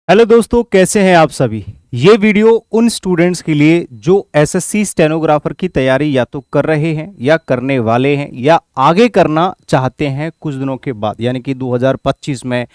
Hello दोस्तों, कैसे हैं आप सभी। ये वीडियो उन स्टूडेंट्स के लिए जो एसएससी स्टेनोग्राफर की तैयारी या तो कर रहे हैं या करने वाले हैं या आगे करना चाहते हैं कुछ दिनों के बाद, यानी कि 2025 में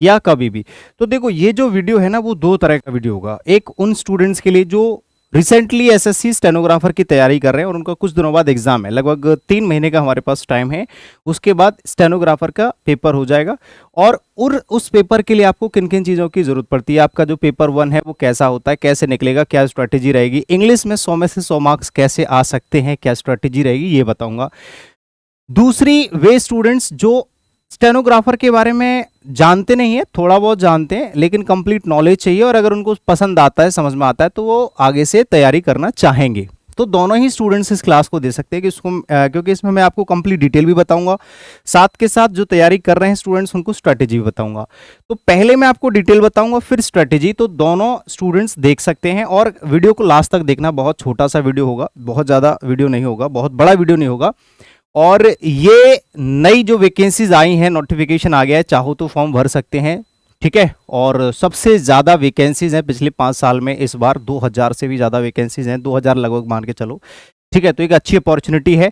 या कभी भी। तो देखो, ये जो वीडियो है ना, वो दो तरह का वीडियो होगा। एक उन स्टूडेंट्स के लिए जो रिसेंटली एसएससी स्टेनोग्राफर की तैयारी कर रहे हैं और उनका कुछ दिनों बाद एग्जाम है, लगभग 3 महीने का हमारे पास टाइम है। उसके बाद स्टेनोग्राफर का पेपर हो जाएगा और उस पेपर के लिए आपको किन किन चीज़ों की ज़रूरत पड़ती है, आपका जो पेपर 1 है वो कैसा होता है, कैसे निकलेगा, क्या स्ट्रैटेजी रहेगी, इंग्लिश में 100 में से 100 मार्क्स कैसे आ सकते हैं, क्या स्ट्रैटेजी रहेगी, ये बताऊंगा। दूसरी वे स्टूडेंट्स जो स्टेनोग्राफर के बारे में जानते नहीं है, थोड़ा बहुत जानते हैं लेकिन कंप्लीट नॉलेज चाहिए, और अगर उनको पसंद आता है, समझ में आता है, तो वो आगे से तैयारी करना चाहेंगे। तो दोनों ही स्टूडेंट्स इस क्लास को दे सकते हैं कि क्योंकि इसमें मैं आपको कंप्लीट डिटेल भी बताऊंगा, साथ के साथ जो तैयारी कर रहे हैं स्टूडेंट्स उनको स्ट्रैटेजी भी बताऊंगा। तो पहले मैं आपको डिटेल बताऊंगा, फिर स्ट्रैटेजी। तो दोनों स्टूडेंट्स देख सकते हैं और वीडियो को लास्ट तक देखना। बहुत छोटा सा वीडियो होगा, बहुत ज़्यादा वीडियो नहीं होगा, बहुत बड़ा वीडियो नहीं होगा। और ये नई जो वैकेंसीज आई हैं, नोटिफिकेशन आ गया है, चाहो तो फॉर्म भर सकते हैं, ठीक है। और सबसे ज़्यादा वैकेंसीज हैं पिछले 5 साल में, इस बार 2000 से भी ज़्यादा वैकेंसीज हैं, 2000 लगभग मान के चलो, ठीक है। तो एक अच्छी अपॉर्चुनिटी है,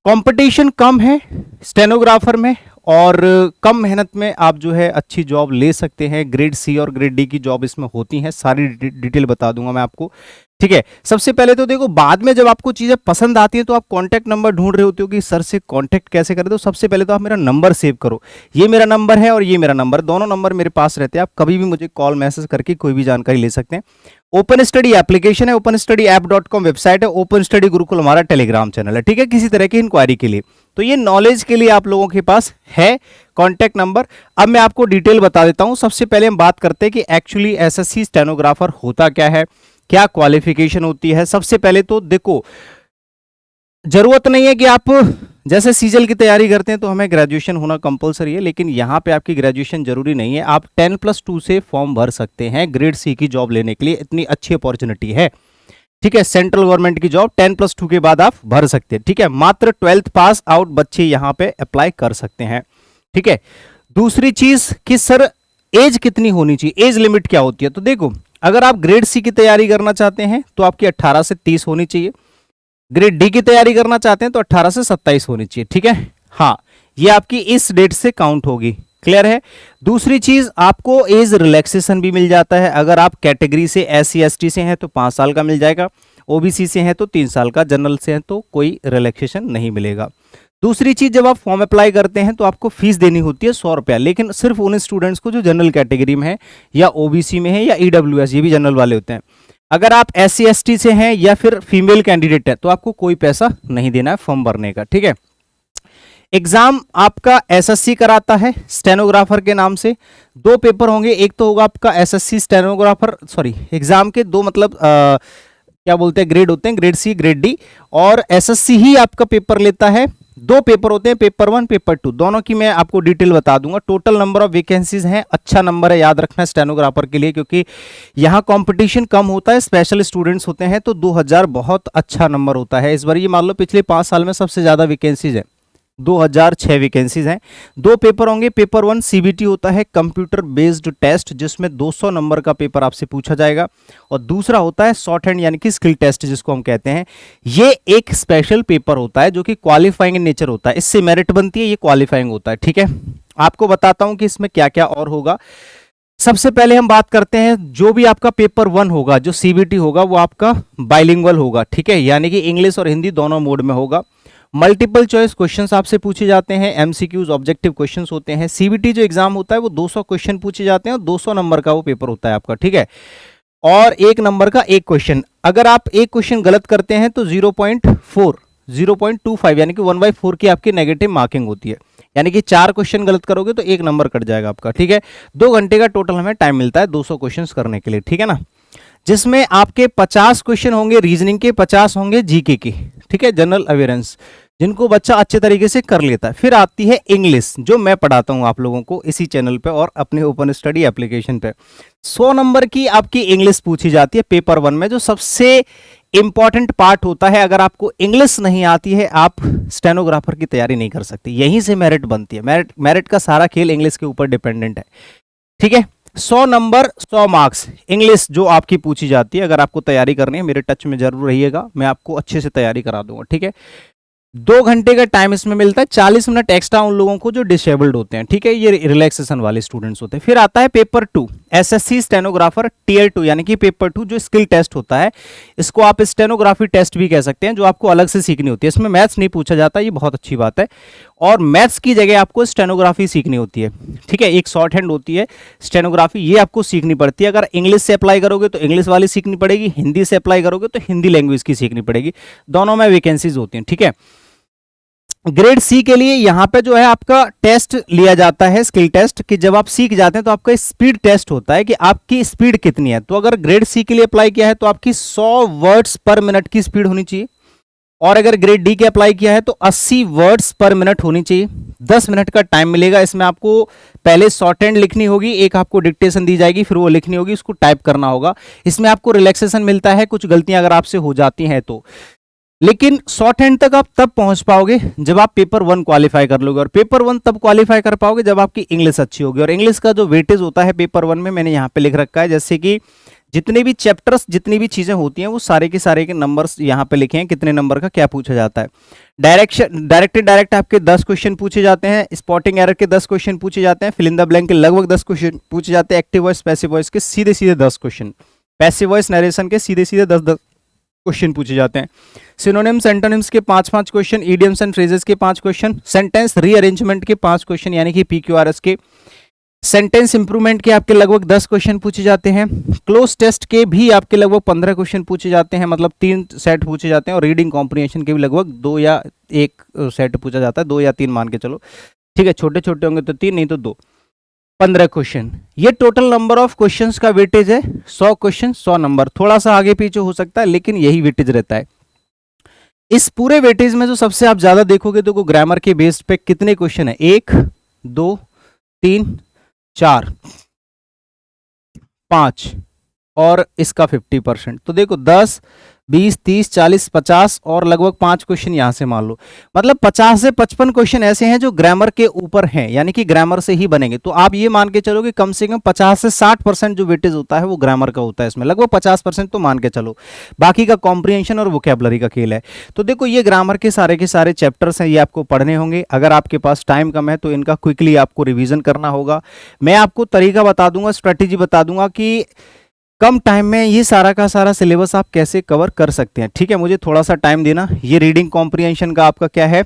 कंपटीशन कम है स्टेनोग्राफर में, और कम मेहनत में आप जो है अच्छी जॉब ले सकते हैं। ग्रेड सी और ग्रेड डी की जॉब इसमें होती हैं, सारी डिटेल बता दूंगा मैं आपको, ठीक है। सबसे पहले तो देखो, बाद में जब आपको चीज़ें पसंद आती हैं तो आप कॉन्टैक्ट नंबर ढूंढ रहे होते हो कि सर से कॉन्टैक्ट कैसे करें। तो सबसे पहले तो आप मेरा नंबर सेव करो। ये मेरा नंबर है और ये मेरा नंबर, दोनों नंबर मेरे पास रहते हैं। आप कभी भी मुझे कॉल मैसेज करके कोई भी जानकारी ले सकते हैं। ओपन स्टडी एप्लीकेशन है, openstudyApp.com वेबसाइट है, ओपन स्टडी गुरुकुल हमारा टेलीग्राम चैनल है, ठीक है, किसी तरह की इंक्वायरी के लिए। तो ये नॉलेज के लिए आप लोगों के पास है कॉन्टैक्ट नंबर। अब मैं आपको डिटेल बता देता हूं। सबसे पहले हम बात करते हैं कि एक्चुअली एसएससी स्टेनोग्राफर होता क्या है, क्या क्वालिफिकेशन होती है। सबसे पहले तो देखो, जरूरत नहीं है कि आप जैसे सीजल की तैयारी करते हैं तो हमें ग्रेजुएशन होना कंपलसरी है, लेकिन यहाँ पे आपकी ग्रेजुएशन जरूरी नहीं है। आप 10+2 से फॉर्म भर सकते हैं ग्रेड सी की जॉब लेने के लिए, इतनी अच्छी अपॉर्चुनिटी है, ठीक है। सेंट्रल गवर्नमेंट की जॉब 10+2 के बाद आप भर सकते हैं, ठीक है। मात्र 12th पास आउट बच्चे यहाँ पे अप्लाई कर सकते हैं, ठीक है। दूसरी चीज कि सर एज कितनी होनी चाहिए, एज लिमिट क्या होती है। तो देखो, अगर आप ग्रेड सी की तैयारी करना चाहते हैं तो आपकी 18 से 30 होनी चाहिए। ग्रेड डी की तैयारी करना चाहते हैं तो 18 से 27 होनी चाहिए, ठीक है। हाँ, ये आपकी इस डेट से काउंट होगी, क्लियर है। दूसरी चीज, आपको एज रिलैक्सेशन भी मिल जाता है। अगर आप कैटेगरी से SC/ST से हैं तो 5 साल का मिल जाएगा, ओबीसी से हैं तो 3 साल का, जनरल से हैं तो कोई रिलैक्सेशन नहीं मिलेगा। दूसरी चीज, जब आप फॉर्म अप्लाई करते हैं तो आपको फीस देनी होती है 100 रुपया, लेकिन सिर्फ उन स्टूडेंट्स को जो जनरल कैटेगरी में है या ओबीसी में है या ईडब्ल्यूएस, ये भी जनरल वाले होते हैं। अगर आप SC/ST से हैं या फिर फीमेल कैंडिडेट है तो आपको कोई पैसा नहीं देना है फॉर्म भरने का, ठीक है। एग्जाम आपका एसएससी कराता है स्टेनोग्राफर के नाम से। 2 पेपर होंगे, एक तो होगा आपका एसएससी स्टेनोग्राफर, सॉरी, एग्जाम के 2 मतलब क्या बोलते हैं, ग्रेड होते हैं, ग्रेड सी ग्रेड डी, और एसएससी ही आपका पेपर लेता है। 2 पेपर होते हैं, पेपर 1 पेपर 2, दोनों की मैं आपको डिटेल बता दूंगा। टोटल नंबर ऑफ वैकेंसीज हैं, अच्छा नंबर है, याद रखना स्टेनोग्राफर के लिए, क्योंकि यहाँ कंपटीशन कम होता है, स्पेशल स्टूडेंट्स होते हैं, तो 2000 बहुत अच्छा नंबर होता है। इस बार ये मान लो पिछले 5 साल में सबसे ज्यादा वैकेंसीज है, 2006 वैकेंसीज हैं। 2 पेपर होंगे, पेपर 1 सीबीटी होता है, कंप्यूटर बेस्ड टेस्ट, जिसमें 200 नंबर का पेपर आपसे पूछा जाएगा, और दूसरा होता है शॉर्ट हैंड यानी कि स्किल टेस्ट जिसको हम कहते हैं। ये एक स्पेशल पेपर होता है जो कि क्वालिफाइंग इन नेचर होता है, इससे मेरिट बनती है, ये क्वालिफाइंग होता है, ठीक है। आपको बताता हूं कि इसमें क्या क्या और होगा। सबसे पहले हम बात करते हैं, जो भी आपका पेपर 1 होगा, जो सीबीटी होगा, वो आपका बाइलिंगुअल होगा, ठीक है, यानी कि इंग्लिश और हिंदी दोनों मोड में होगा। मल्टीपल चॉइस क्वेश्चंस आपसे पूछे जाते हैं, एमसीक्यूज ऑब्जेक्टिव क्वेश्चंस होते हैं। सीबीटी जो एग्जाम होता है वो 200 क्वेश्चन पूछे जाते हैं और 200 नंबर का वो पेपर होता है आपका, ठीक है। और 1 नंबर का एक क्वेश्चन, अगर आप एक क्वेश्चन गलत करते हैं तो 0.25 यानी कि 1/4 की आपकी नेगेटिव मार्किंग होती है, यानी कि 4 क्वेश्चन गलत करोगे तो 1 नंबर कट जाएगा आपका, ठीक है। 2 घंटे का टोटल हमें टाइम मिलता है 200 क्वेश्चन करने के लिए, ठीक है ना, जिसमें आपके 50 क्वेश्चन होंगे रीजनिंग के, 50 होंगे जीके के, ठीक है, जनरल अवेयरेंस, जिनको बच्चा अच्छे तरीके से कर लेता है। फिर आती है इंग्लिश, जो मैं पढ़ाता हूं आप लोगों को इसी चैनल पे और अपने ओपन स्टडी एप्लीकेशन पे। 100 नंबर की आपकी इंग्लिश पूछी जाती है पेपर 1 में, जो सबसे इंपॉर्टेंट पार्ट होता है। अगर आपको इंग्लिश नहीं आती है, आप स्टेनोग्राफर की तैयारी नहीं कर सकते, यहीं से मेरिट बनती है। मेरिट का सारा खेल इंग्लिश के ऊपर डिपेंडेंट है, ठीक है। 100 नंबर 100 मार्क्स इंग्लिश जो आपकी पूछी जाती है। अगर आपको तैयारी करनी है मेरे टच में जरूर रहिएगा, मैं आपको अच्छे से तैयारी करा दूंगा, ठीक है। 2 घंटे का टाइम इसमें मिलता है, 40 मिनट एक्स्ट्रा उन लोगों को जो डिसेबल्ड होते हैं, ठीक है, ये रिलैक्सेशन वाले स्टूडेंट्स होते हैं। फिर आता है पेपर 2, एसएससी स्टेनोग्राफर टीयर 2 यानी कि पेपर 2 जो स्किल टेस्ट होता है, इसको आप स्टेनोग्राफी टेस्ट भी कह सकते हैं, जो आपको अलग से सीखनी होती है। इसमें मैथ्स नहीं पूछा जाता, ये बहुत अच्छी बात है, और मैथ्स की जगह आपको स्टेनोग्राफी सीखनी होती है, ठीक है। एक शॉर्ट हैंड होती है स्टेनोग्राफी, ये आपको सीखनी पड़ती है। अगर इंग्लिश से अप्लाई करोगे तो इंग्लिश वाली सीखनी पड़ेगी, हिंदी से अप्लाई करोगे तो हिंदी लैंग्वेज की सीखनी पड़ेगी, दोनों में वैकेंसीज होती हैं, ठीक है। ग्रेड सी के लिए यहाँ पे जो है आपका टेस्ट लिया जाता है, स्किल टेस्ट, कि जब आप सीख जाते हैं तो आपका स्पीड टेस्ट होता है कि आपकी स्पीड कितनी है। तो अगर ग्रेड सी के लिए अप्लाई किया है तो आपकी 100 वर्ड्स पर मिनट की स्पीड होनी चाहिए, और अगर ग्रेड डी के अप्लाई किया है तो 80 वर्ड्स पर मिनट होनी चाहिए। 10 मिनट का टाइम मिलेगा, इसमें आपको पहले शॉर्ट हैंड लिखनी होगी, एक आपको डिक्टेशन दी जाएगी, फिर वो लिखनी होगी, उसको टाइप करना होगा। इसमें आपको रिलैक्सेशन मिलता है, कुछ गलतियां अगर आपसे हो जाती हैं तो, लेकिन शॉर्ट हैंड तक आप तब पहुंच पाओगे जब आप पेपर 1 क्वालिफाई कर लोगे, और पेपर 1 तब क्वालिफाई कर पाओगे जब आपकी इंग्लिश अच्छी होगी। और इंग्लिश का जो वेटेज होता है पेपर 1 में मैंने यहाँ पे लिख रखा है, जैसे कि जितने भी चैप्टर्स, जितनी भी चीजें होती हैं, वो सारे के नंबर्स यहाँ पे लिखे हैं, कितने नंबर का क्या पूछा जाता है। डायरेक्ट आपके 10 क्वेश्चन पूछे जाते हैं, स्पॉटिंग एरर के 10 क्वेश्चन पूछे जाते हैं, फिल इन द ब्लैंक के लगभग 10 क्वेश्चन पूछे जाते हैं, एक्टिव वॉइस पैसिव वॉइस के सीधे सीधे 10 क्वेश्चन, पैसिव वॉइस नरेशन के सीधे सीधे 10 क्वेश्चन पूछे जाते हैं, सिनोनिम्स एंटोनिम्स के 5 क्वेश्चन, इडियम्स एंड फ्रेजेस के 5 क्वेश्चन, सेंटेंस रीअरेंजमेंट के 5 क्वेश्चन यानी कि पीक्यूआरएस के, सेंटेंस इंप्रूवमेंट के आपके लगभग 10 क्वेश्चन पूछे जाते हैं, क्लोज टेस्ट के भी आपके लगभग 15 क्वेश्चन पूछे जाते हैं, मतलब 3 सेट पूछे जाते हैं, और रीडिंग कॉम्प्रिहेंशन के भी लगभग 2 या 1 सेट पूछा जाता है, 2 या 3 मान के चलो, ठीक है। छोटे छोटे होंगे तो 3, नहीं तो 2, 15 क्वेश्चन। ये टोटल नंबर ऑफ क्वेश्चंस का वेटेज है, 100 क्वेश्चन 100 नंबर, थोड़ा सा आगे पीछे हो सकता है लेकिन यही वेटेज रहता है। इस पूरे वेटेज में जो सबसे आप ज्यादा देखोगे तो ग्रामर के बेस पे कितने क्वेश्चन है, 1 2 3 4 5, और इसका 50%, तो देखो 10 20 30 40 50 और लगभग 5 क्वेश्चन यहां से मान लो, मतलब 50 से 55 क्वेश्चन ऐसे हैं जो ग्रामर के ऊपर हैं, यानी कि ग्रामर से ही बनेंगे। तो आप ये मान के चलो कि कम से कम 50 से 60% जो वेटेज होता है वो ग्रामर का होता है, इसमें लगभग 50% तो मान के चलो, बाकी का कॉम्प्रिहेंशन और वोकैबुलरी का खेल है। तो देखो ये ग्रामर के सारे चैप्टर्स हैं, ये आपको पढ़ने होंगे। अगर आपके पास टाइम कम है तो इनका क्विकली आपको रिविजन करना होगा। मैं आपको तरीका बता दूंगा, स्ट्रेटेजी बता दूंगा कि कम टाइम में ये सारा का सारा सिलेबस आप कैसे कवर कर सकते हैं, ठीक है। मुझे थोड़ा सा टाइम देना। ये रीडिंग कॉम्प्रिहेंशन का आपका क्या है,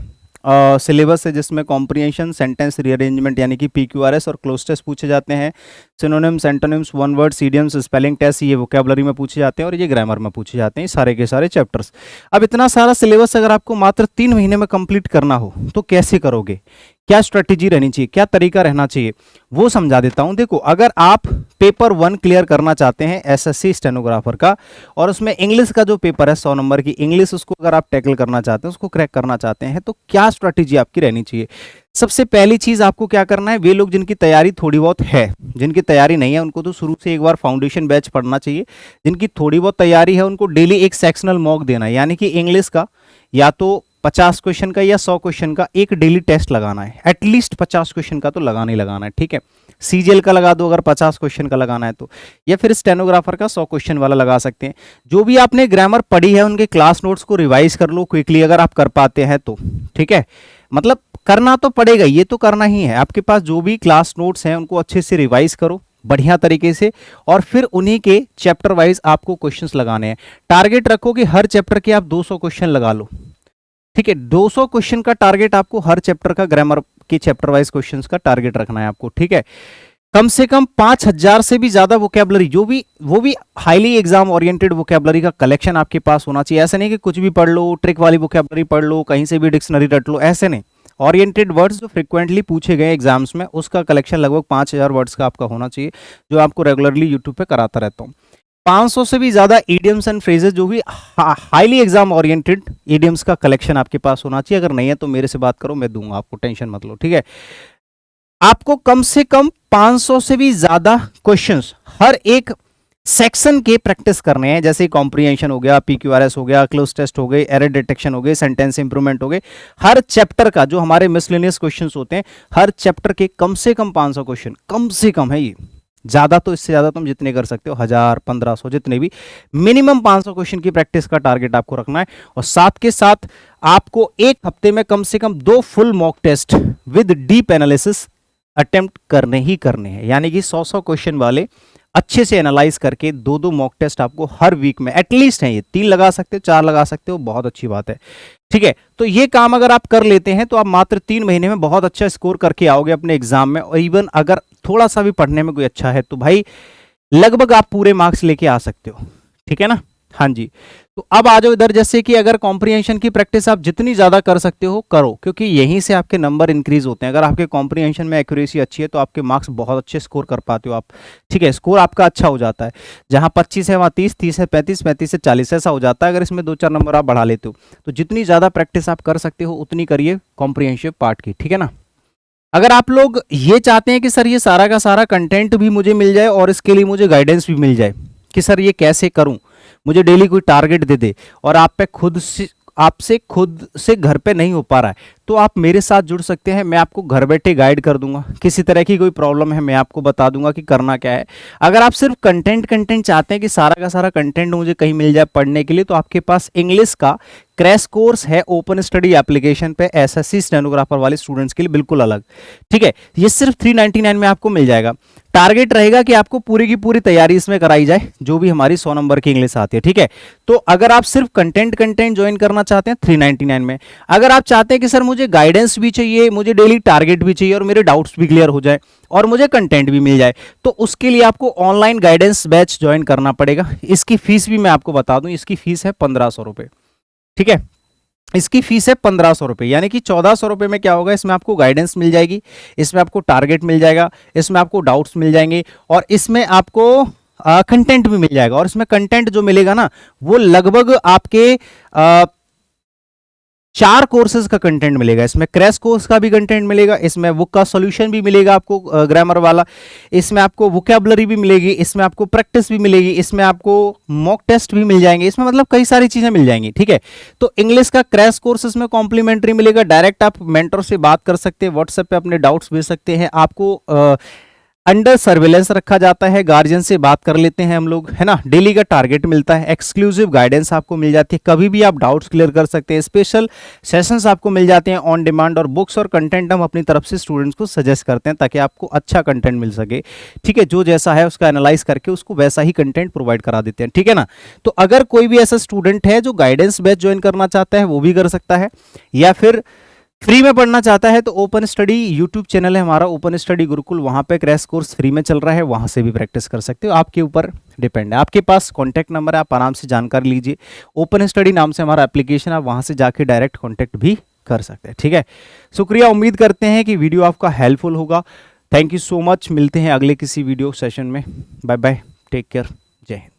सिलेबस है, जिसमें कॉम्प्रिहेंशन, सेंटेंस रीअरेंजमेंट यानी कि पीक्यूआरएस और क्लोज टेस्ट पूछे जाते हैं, synonyms antonyms, one word, idioms, spelling test ये वोकैबुलरी में पूछे जाते हैं, और ये ग्रामर में पूछे जाते हैं, सारे के सारे चैप्टर्स। अब इतना सारा सिलेबस अगर आपको मात्र 3 महीने में कंप्लीट करना हो तो कैसे करोगे, क्या स्ट्रेटेजी रहनी चाहिए, क्या तरीका रहना चाहिए, वो समझा देता हूं। देखो, अगर आप पेपर 1 क्लियर करना चाहते हैं एसएससी स्टेनोग्राफर का, और उसमें इंग्लिश का जो पेपर है 100 नंबर की इंग्लिश, उसको अगर आप टैकल करना चाहते हैं, उसको क्रैक करना चाहते हैं, तो क्या स्ट्रेटेजी आपकी रहनी चाहिए। सबसे पहली चीज आपको क्या करना है, वे लोग जिनकी तैयारी थोड़ी बहुत है, जिनकी तैयारी नहीं है उनको तो शुरू से एक बार फाउंडेशन बैच पढ़ना चाहिए। जिनकी थोड़ी बहुत तैयारी है उनको डेली एक सेक्शनल मॉक देना है, यानी कि इंग्लिश का या तो 50 क्वेश्चन का या 100 क्वेश्चन का एक डेली टेस्ट लगाना है, एटलीस्ट 50 क्वेश्चन का तो लगाना ही लगाना है, ठीक है। सीजीएल का लगा दो अगर 50 क्वेश्चन का लगाना है तो, या फिर स्टेनोग्राफर का 100 क्वेश्चन वाला लगा सकते हैं। जो भी आपने ग्रामर पढ़ी है उनके क्लास नोट्स को रिवाइज कर लो क्विकली, अगर आप कर पाते हैं तो, ठीक है। मतलब करना तो पड़ेगा, ये तो करना ही है। आपके पास जो भी क्लास नोट्स हैं उनको अच्छे से रिवाइज करो बढ़िया तरीके से, और फिर उन्हीं के चैप्टर वाइज आपको क्वेश्चंस लगाने हैं। टारगेट रखो कि हर चैप्टर के आप 200 क्वेश्चन लगा लो, ठीक है। 200 क्वेश्चन का टारगेट आपको हर चैप्टर का, ग्रामर के चैप्टर वाइज क्वेश्चंस का टारगेट रखना है आपको, ठीक है। कम से कम 5000 से भी ज्यादा वोकैबुलरी, जो भी वो भी हाईली एग्जाम ओरिएंटेड वोकैबुलरी का कलेक्शन आपके पास होना चाहिए। ऐसा नहीं कि कुछ भी पढ़ लो, ट्रिक वाली वोकैबुलरी पढ़ लो, कहीं से भी डिक्शनरी रट लो, ऐसे नहीं। ओरिएंटेड वर्ड्स जो फ्रिक्वेंटली पूछे गए एग्जाम्स में, उसका कलेक्शन लगभग 5000 वर्ड्स का आपका होना चाहिए, जो आपको रेगुलरली यूट्यूब पे कराता रहता हूँ। 500 से भी ज्यादा इडियम्स एंड फ्रेजेस, जो भी हाईली एग्जाम ओरिएंटेड इडियम्स का कलेक्शन आपके पास होना चाहिए। अगर नहीं है तो मेरे से बात करो, मैं दूंगा आपको, टेंशन मत लो, ठीक है। आपको कम से कम 500 से भी ज्यादा क्वेश्चंस हर एक सेक्शन के प्रैक्टिस करने हैं, जैसे कॉम्प्रिहेंशन हो गया, पीक्यूआरएस हो गया, क्लोज टेस्ट हो गए, एरर डिटेक्शन हो गए, सेंटेंस इंप्रूवमेंट हो गए। हर चैप्टर का जो हमारे मिसलेनियस क्वेश्चंस होते हैं, हर चैप्टर के कम से कम 500 क्वेश्चन, कम से कम है ये, ज़्यादा तो इससे ज़्यादा तुम जितने कर सकते हो, 1000 1500 जितने भी, मिनिमम 500 क्वेश्चन की प्रैक्टिस का टारगेट आपको रखना है। और साथ के साथ आपको एक हफ्ते में कम से कम 2 full mock test with deep analysis attempt करने ही करने हैं, यानी कि 100 क्वेश्चन वाले अच्छे से एनालाइज करके 2 मॉक टेस्ट आपको हर वीक में एटलीस्ट है, ये 3 लगा सकते हो, 4 लगा सकते हो, बहुत अच्छी बात है। ठीक है, तो ये काम अगर आप कर लेते हैं तो आप मात्र 3 महीने में बहुत अच्छा स्कोर करके आओगे अपने एग्जाम में। और इवन अगर थोड़ा सा भी पढ़ने में कोई अच्छा है तो भाई लगभग आप पूरे मार्क्स लेके आ सकते हो। ठीक है ना, हाँ जी। तो अब आ जाओ इधर, जैसे कि अगर कॉम्प्रिहेंशन की प्रैक्टिस आप जितनी ज्यादा कर सकते हो करो, क्योंकि यहीं से आपके नंबर इंक्रीज होते हैं। अगर आपके कॉम्प्रिहेंशन में एक्यूरेसी अच्छी है तो आपके मार्क्स बहुत अच्छे स्कोर कर पाते हो आप। ठीक है, स्कोर आपका अच्छा हो जाता है, जहां 25 है वहां 30, 30 है 35, 35 से 40 ऐसा हो जाता है, अगर इसमें 2-4 नंबर आप बढ़ा लेते हो। तो जितनी ज्यादा प्रैक्टिस आप कर सकते हो उतनी करिए कॉम्प्रिहेंसिव पार्ट की। ठीक है ना। अगर आप लोग ये चाहते हैं कि सर ये सारा का सारा कंटेंट भी मुझे मिल जाए और इसके लिए मुझे गाइडेंस भी मिल जाए कि सर ये कैसे करूं, मुझे डेली कोई टारगेट दे दे और आपसे खुद से घर पे नहीं हो पा रहा है, तो आप मेरे साथ जुड़ सकते हैं। मैं आपको घर बैठे गाइड कर दूंगा, किसी तरह की कोई प्रॉब्लम है मैं आपको बता दूंगा कि करना क्या है। अगर आप सिर्फ कंटेंट चाहते हैं कि सारा का सारा कंटेंट मुझे कहीं मिल जाए पढ़ने के लिए, तो आपके पास इंग्लिश का क्रैश कोर्स है ओपन स्टडी एप्लीकेशन पे, एसएससी स्टेनोग्राफर वाले स्टूडेंट्स के लिए बिल्कुल अलग। ठीक है, ये सिर्फ 399 में आपको मिल जाएगा। टारगेट रहेगा कि आपको पूरी की पूरी तैयारी इसमें कराई जाए, जो भी हमारी 100 नंबर की इंग्लिश आती है। ठीक है, तो अगर आप सिर्फ कंटेंट ज्वाइन करना चाहते हैं 399 में, अगर आप चाहते हैं कि सर मुझे गाइडेंस भी चाहिए, मुझे डेली टारगेट भी चाहिए और मेरे डाउट्स भी क्लियर हो जाए और मुझे कंटेंट भी मिल जाए, तो उसके लिए आपको ऑनलाइन गाइडेंस बैच ज्वाइन करना पड़ेगा। इसकी फीस भी मैं आपको बता दूं, इसकी फीस है 1500 रुपए। ठीक है, इसकी फीस है 1500 रुपए, यानी कि 1400 रुपए में क्या होगा, इसमें आपको गाइडेंस मिल जाएगी, इसमें आपको टारगेट मिल जाएगा, इसमें आपको डाउट्स मिल जाएंगे और इसमें आपको कंटेंट भी मिल जाएगा। और इसमें कंटेंट जो मिलेगा ना, वो लगभग आपके 4 कोर्सेज का कंटेंट मिलेगा। इसमें क्रैश कोर्स का भी कंटेंट मिलेगा, इसमें बुक का सॉल्यूशन भी मिलेगा आपको ग्रामर वाला, इसमें आपको वोकैबुलरी भी मिलेगी, इसमें आपको प्रैक्टिस भी मिलेगी, इसमें आपको मॉक टेस्ट भी मिल जाएंगे, इसमें मतलब कई सारी चीजें मिल जाएंगी। ठीक है, तो इंग्लिश का क्रैश कोर्स इसमें कॉम्प्लीमेंट्री मिलेगा। डायरेक्ट आप मेंटर से बात कर सकते हैं, व्हाट्सएप पे अपने डाउट्स भेज सकते हैं। आपको अंडर सर्विलेंस रखा जाता है, गार्जियन से बात कर लेते हैं हम लोग, है ना। डेली का टारगेट मिलता है, एक्सक्लूसिव गाइडेंस आपको मिल जाती है, कभी भी आप डाउट्स क्लियर कर सकते हैं, स्पेशल सेशंस आपको मिल जाते हैं ऑन डिमांड, और बुक्स और कंटेंट हम अपनी तरफ से स्टूडेंट्स को सजेस्ट करते हैं ताकि आपको अच्छा कंटेंट मिल सके। ठीक है, जो जैसा है उसका एनालाइज करके उसको वैसा ही कंटेंट प्रोवाइड करा देते हैं। ठीक है ना। तो अगर कोई भी ऐसा स्टूडेंट है जो गाइडेंस बैच ज्वाइन करना चाहता है वो भी कर सकता है, या फिर फ्री में पढ़ना चाहता है तो ओपन स्टडी यूट्यूब चैनल है हमारा, ओपन स्टडी गुरुकुल, वहां पे क्रैश कोर्स फ्री में चल रहा है, वहां से भी प्रैक्टिस कर सकते हो। आपके ऊपर डिपेंड है, आपके पास कॉन्टैक्ट नंबर है, आप आराम से जानकारी लीजिए। ओपन स्टडी नाम से हमारा एप्लीकेशन, आप वहां से जाके डायरेक्ट कॉन्टैक्ट भी कर सकते हैं। ठीक है, शुक्रिया, उम्मीद करते हैं कि वीडियो आपका हेल्पफुल होगा। थैंक यू सो मच, मिलते हैं अगले किसी वीडियो सेशन में। बाय बाय, टेक केयर, जय हिंद।